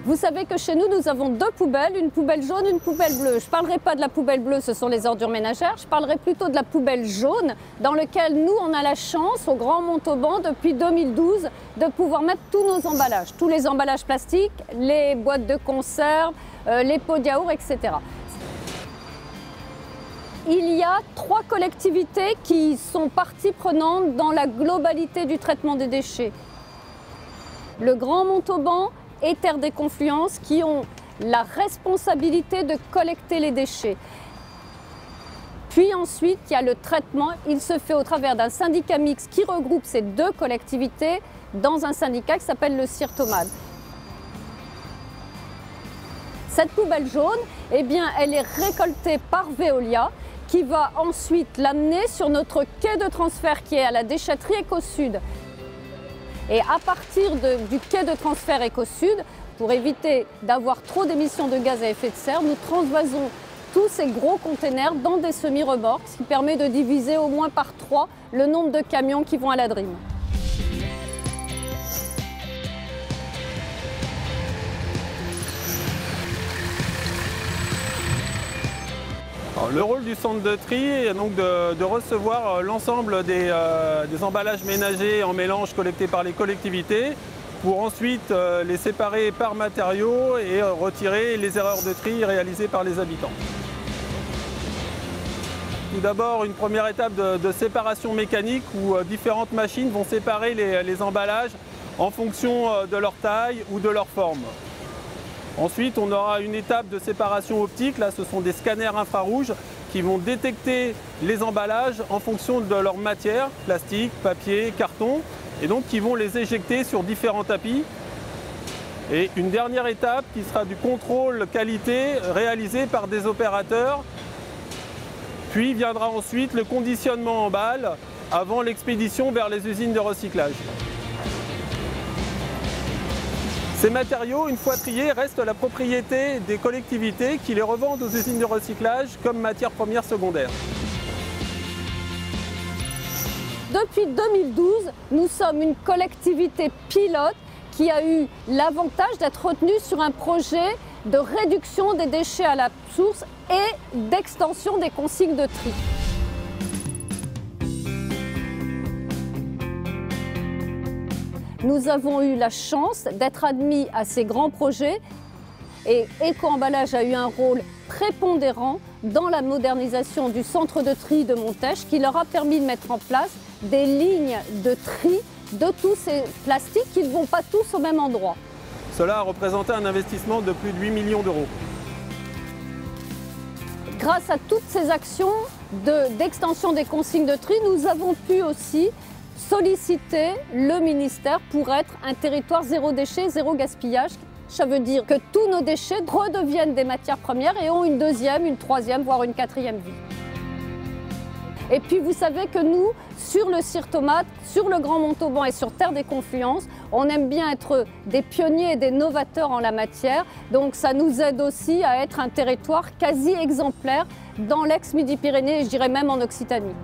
Vous savez que chez nous, nous avons deux poubelles, une poubelle jaune, une poubelle bleue. Je ne parlerai pas de la poubelle bleue, ce sont les ordures ménagères. Je parlerai plutôt de la poubelle jaune, dans laquelle nous, on a la chance, au Grand Montauban, depuis 2012, de pouvoir mettre tous nos emballages. Tous les emballages plastiques, les boîtes de conserve, les pots de yaourt, etc. Il y a 3 collectivités qui sont partie prenante dans la globalité du traitement des déchets. Le Grand Montauban et Terre des Confluences qui ont la responsabilité de collecter les déchets. Puis ensuite, il y a le traitement. Il se fait au travers d'un syndicat mixte qui regroupe ces 2 collectivités dans un syndicat qui s'appelle le CIRTOMAD. Cette poubelle jaune, eh bien, elle est récoltée par Veolia qui va ensuite l'amener sur notre quai de transfert qui est à la déchetterie Éco-Sud. Et à partir du quai de transfert Éco-Sud, pour éviter d'avoir trop d'émissions de gaz à effet de serre, nous transvasons tous ces gros containers dans des semi-remorques, ce qui permet de diviser au moins par 3 le nombre de camions qui vont à la DRIM. Alors, le rôle du centre de tri est donc de recevoir l'ensemble des emballages ménagers en mélange collectés par les collectivités pour ensuite les séparer par matériaux et retirer les erreurs de tri réalisées par les habitants. Tout d'abord, une première étape de séparation mécanique où différentes machines vont séparer les emballages en fonction de leur taille ou de leur forme. Ensuite, on aura une étape de séparation optique. Là, ce sont des scanners infrarouges qui vont détecter les emballages en fonction de leur matière, plastique, papier, carton, et donc qui vont les éjecter sur différents tapis. Et une dernière étape qui sera du contrôle qualité réalisé par des opérateurs. Puis viendra ensuite le conditionnement en balle avant l'expédition vers les usines de recyclage. Ces matériaux, une fois triés, restent la propriété des collectivités qui les revendent aux usines de recyclage comme matière première secondaire. Depuis 2012, nous sommes une collectivité pilote qui a eu l'avantage d'être retenue sur un projet de réduction des déchets à la source et d'extension des consignes de tri. Nous avons eu la chance d'être admis à ces grands projets et Eco-Emballage a eu un rôle prépondérant dans la modernisation du centre de tri de Montèche qui leur a permis de mettre en place des lignes de tri de tous ces plastiques qui ne vont pas tous au même endroit. Cela a représenté un investissement de plus de 8 millions d'euros. Grâce à toutes ces actions d'extension des consignes de tri, nous avons pu aussi solliciter le ministère pour être un territoire zéro déchet, zéro gaspillage. Ça veut dire que tous nos déchets redeviennent des matières premières et ont une deuxième, une troisième, voire une quatrième vie. Et puis vous savez que nous, sur le CIRTOMAD, sur le Grand Montauban et sur Terre des Confluences, on aime bien être des pionniers et des novateurs en la matière. Donc ça nous aide aussi à être un territoire quasi exemplaire dans l'ex-Midi-Pyrénées et je dirais même en Occitanie.